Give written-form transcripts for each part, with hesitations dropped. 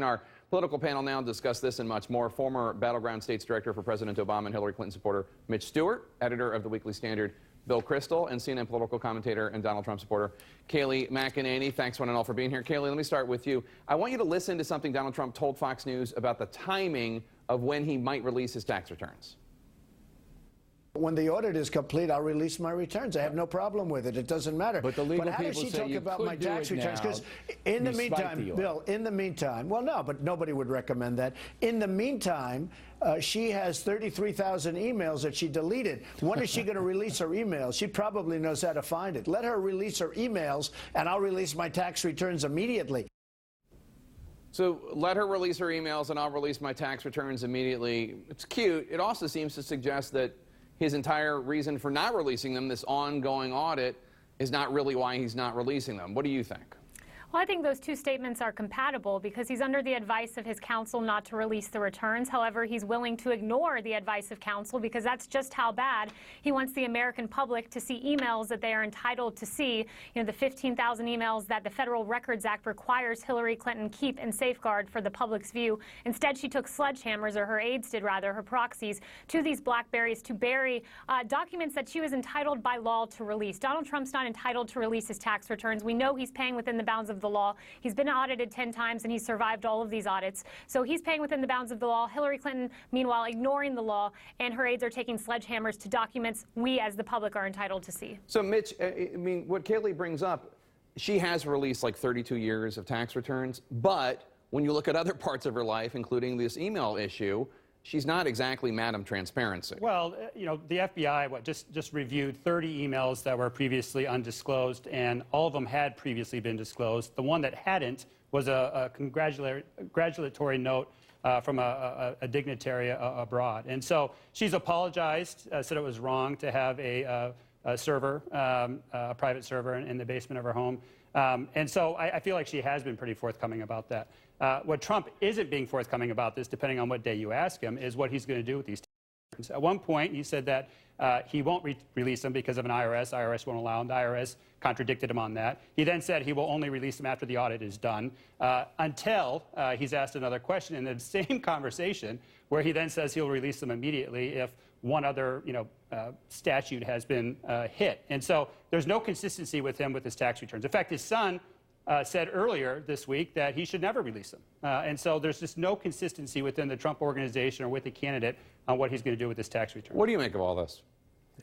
Our political panel now discuss this and much more. Former Battleground States Director for President Obama and Hillary Clinton supporter Mitch Stewart, editor of the Weekly Standard Bill Kristol, and CNN political commentator and Donald Trump supporter Kayleigh McEnany. Thanks one and all for being here. Kayleigh, let me start with you. I want you to listen to something Donald Trump told Fox News about the timing of when he might release his tax returns. When the audit is complete, I'll release my returns. I have no problem with it. It doesn't matter. But the legal how does people she say talk you about could my do tax it returns? now, Because in the meantime, the Bill, in the meantime, well, no, but nobody would recommend that. In the meantime, she has 33,000 emails that she deleted. When is she going to release her emails? She probably knows how to find it. Let her release her emails, and I'll release my tax returns immediately. So let her release her emails, and I'll release my tax returns immediately. It's cute. It also seems to suggest that his entire reason for not releasing them, this ongoing audit, is not really why he's not releasing them. What do you think? Well, I think those two statements are compatible because he's under the advice of his counsel not to release the returns. However, he's willing to ignore the advice of counsel because that's just how bad he wants the American public to see emails that they are entitled to see. You know, the 15,000 emails that the Federal Records Act requires Hillary Clinton keep and safeguard for the public's view. Instead, she took sledgehammers, or her aides did rather, her proxies, to these BlackBerries to bury documents that she was entitled by law to release. Donald Trump's not entitled to release his tax returns. We know he's paying within the bounds of the law. He's been audited 10 times and he's survived all of these audits. So he's paying within the bounds of the law. Hillary Clinton, meanwhile, ignoring the law, and her aides are taking sledgehammers to documents we as the public are entitled to see. So Mitch, I mean, what Kayleigh brings up, she has released like 32 years of tax returns, but when you look at other parts of her life, including this email issue, she's not exactly Madam Transparency. Well, you know, the FBI just reviewed 30 emails that were previously undisclosed, and all of them had previously been disclosed. The one that hadn't was a congratulatory note from a dignitary abroad. And so she's apologized, said it was wrong to have a server, a private server in the basement of her home. And so I feel like she has been pretty forthcoming about that. What Trump isn't being forthcoming about this, depending on what day you ask him, is what he's going to do with these returns. At one point, he said that he won't release them because of an IRS. IRS won't allow him. The IRS contradicted him on that. He then said he will only release them after the audit is done, until he's asked another question in the same conversation, where he then says he'll release them immediately if one other, statute has been hit. And so there's no consistency with him with his tax returns. In fact, his son said earlier this week that he should never release them. And so there's just no consistency within the Trump organization or with the candidate on what he's going to do with his tax return. What do you make of all this?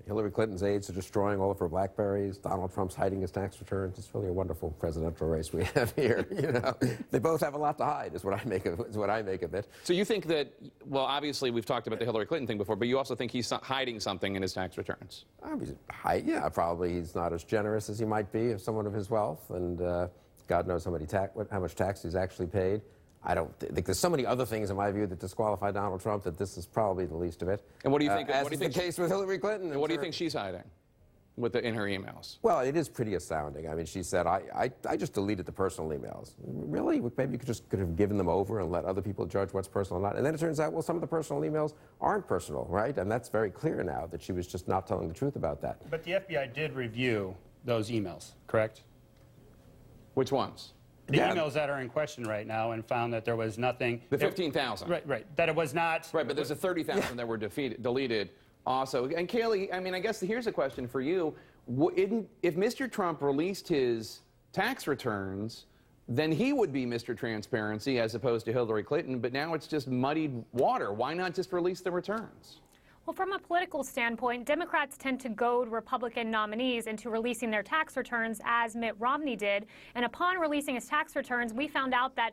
Hillary Clinton's aides are destroying all of her BlackBerries. Donald Trump's hiding his tax returns. It's really a wonderful presidential race we have here. You know, they both have a lot to hide. Is what I make of it. So you think that? Well, obviously we've talked about the Hillary Clinton thing before, but you also think he's hiding something in his tax returns? Yeah, probably he's not as generous as he might be if someone of his wealth, and God knows how much tax he's actually paid. I don't think there's so many other things, in my view, that disqualify Donald Trump that this is probably the least of it. And what do you think? As is the case with Hillary Clinton. And what do you think she's hiding in her emails? Well, it is pretty astounding. I mean, she said, I just deleted the personal emails. Really? Maybe you could have given them over and let other people judge what's personal or not. And then it turns out, well, some of the personal emails aren't personal, right? And that's very clear now that she was just not telling the truth about that. But the FBI did review those emails, correct? Which ones? The emails that are in question right now, and found that there was nothing. The 15,000. Right. That it was not. Right, but there's a 30,000 that were deleted also. And Kayleigh, I mean, I guess here's a question for you. If Mr. Trump released his tax returns, then he would be Mr. Transparency as opposed to Hillary Clinton, but now it's just muddied water. Why not just release the returns? Well, from a political standpoint, Democrats tend to goad Republican nominees into releasing their tax returns, as Mitt Romney did. And upon releasing his tax returns, we found out that,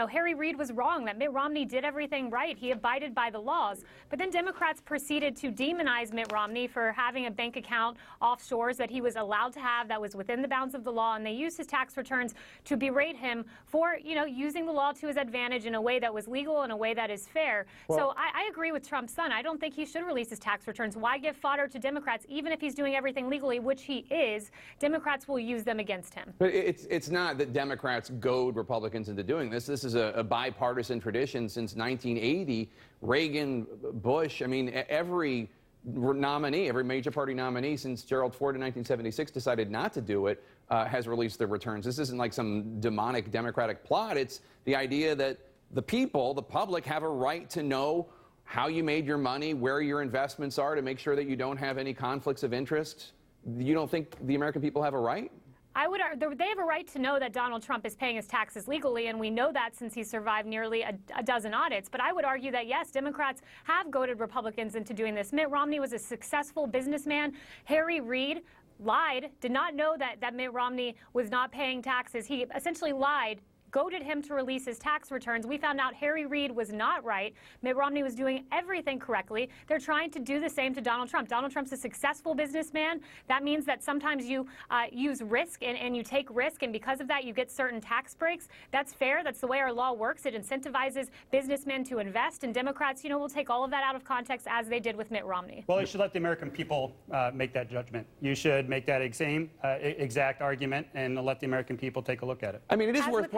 Harry Reid was wrong, that Mitt Romney did everything right. He abided by the laws. But then Democrats proceeded to demonize Mitt Romney for having a bank account offshores that he was allowed to have that was within the bounds of the law. And they used his tax returns to berate him for, using the law to his advantage in a way that was legal, in a way that is fair. Well, so I agree with Trump's son. I don't think he should release his tax returns. Why give fodder to Democrats? Even if he's doing everything legally, which he is, Democrats will use them against him. But it's not that Democrats goad Republicans into doing this. This is a bipartisan tradition since 1980. Reagan, Bush, I mean, every nominee, every major party nominee since Gerald Ford in 1976 decided not to do it, has released their returns. This isn't like some demonic Democratic plot. It's the idea that the people, the public, have a right to know how you made your money, where your investments are, to make sure that you don't have any conflicts of interest? You don't think the American people have a right? They have a right to know that Donald Trump is paying his taxes legally, and we know that since he survived nearly a dozen audits. But I would argue that, yes, Democrats have goaded Republicans into doing this. Mitt Romney was a successful businessman. Harry Reid lied, did not know that Mitt Romney was not paying taxes. He essentially lied, goaded him to release his tax returns. We found out Harry Reid was not right. Mitt Romney was doing everything correctly. They're trying to do the same to Donald Trump. Donald Trump's a successful businessman. That means that sometimes you use risk and you take risk, and because of that, you get certain tax breaks. That's fair. That's the way our law works. It incentivizes businessmen to invest, and Democrats, will take all of that out of context, as they did with Mitt Romney. Well, you should let the American people make that judgment. You should make that same exact argument and let the American people take a look at it. I mean, it is worth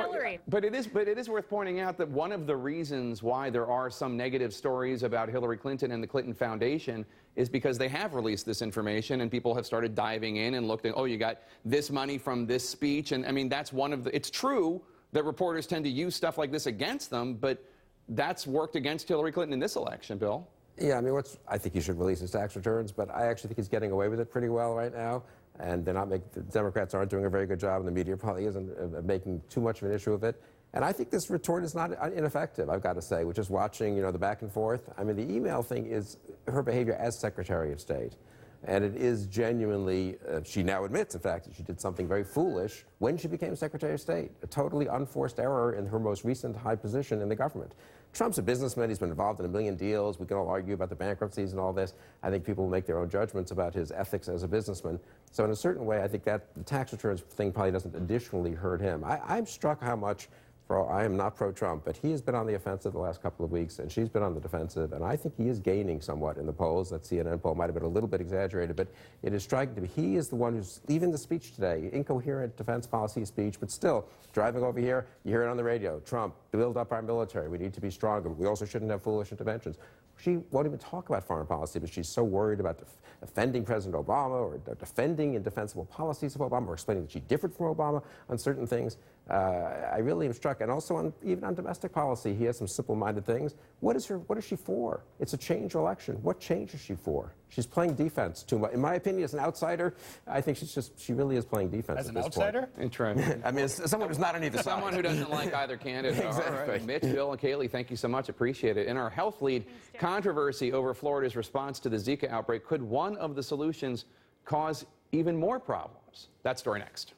But it is worth pointing out that one of the reasons why there are some negative stories about Hillary Clinton and the Clinton Foundation is because they have released this information, and people have started diving in and looked at, oh, you got this money from this speech. And I mean, that's one of the, it's true that reporters tend to use stuff like this against them, but that's worked against Hillary Clinton in this election, Bill. Yeah, I mean, I think he should release his tax returns, but I actually think he's getting away with it pretty well right now. And the Democrats aren't doing a very good job, and the media probably isn't making too much of an issue of it. And I think this retort is not ineffective, I've got to say, which is watching, the back and forth. I mean, the email thing is her behavior as Secretary of State. And it is genuinely, she now admits, in fact, that she did something very foolish when she became Secretary of State, a totally unforced error in her most recent high position in the government. Trump's a businessman. He's been involved in a million deals. We can all argue about the bankruptcies and all this. I think people will make their own judgments about his ethics as a businessman. So in a certain way, I think that the tax returns thing probably doesn't additionally hurt him. I'm struck how much, I am not pro-Trump, but he has been on the offensive the last couple of weeks, and she's been on the defensive, and I think he is gaining somewhat in the polls. That CNN poll might have been a little bit exaggerated, but it is striking to me. He is the one who's, even the speech today, incoherent defense policy speech, but still, driving over here, you hear it on the radio, Trump, build up our military, we need to be stronger, we also shouldn't have foolish interventions. She won't even talk about foreign policy, but she's so worried about defending President Obama or defending indefensible policies of Obama or explaining that she differed from Obama on certain things. I really am struck. And also, even on domestic policy, he has some simple-minded things. What is she for? It's a change election. What change is she for? She's playing defense too much. In my opinion, as an outsider, I think she really is playing defense as at an this outsider? point. I mean, as someone who's not on either side. Someone who doesn't like either candidate. Exactly. All right. Mitch, Bill, and Kaylee, thank you so much. Appreciate it. In our health lead, controversy over Florida's response to the Zika outbreak. Could one of the solutions cause even more problems? That story next.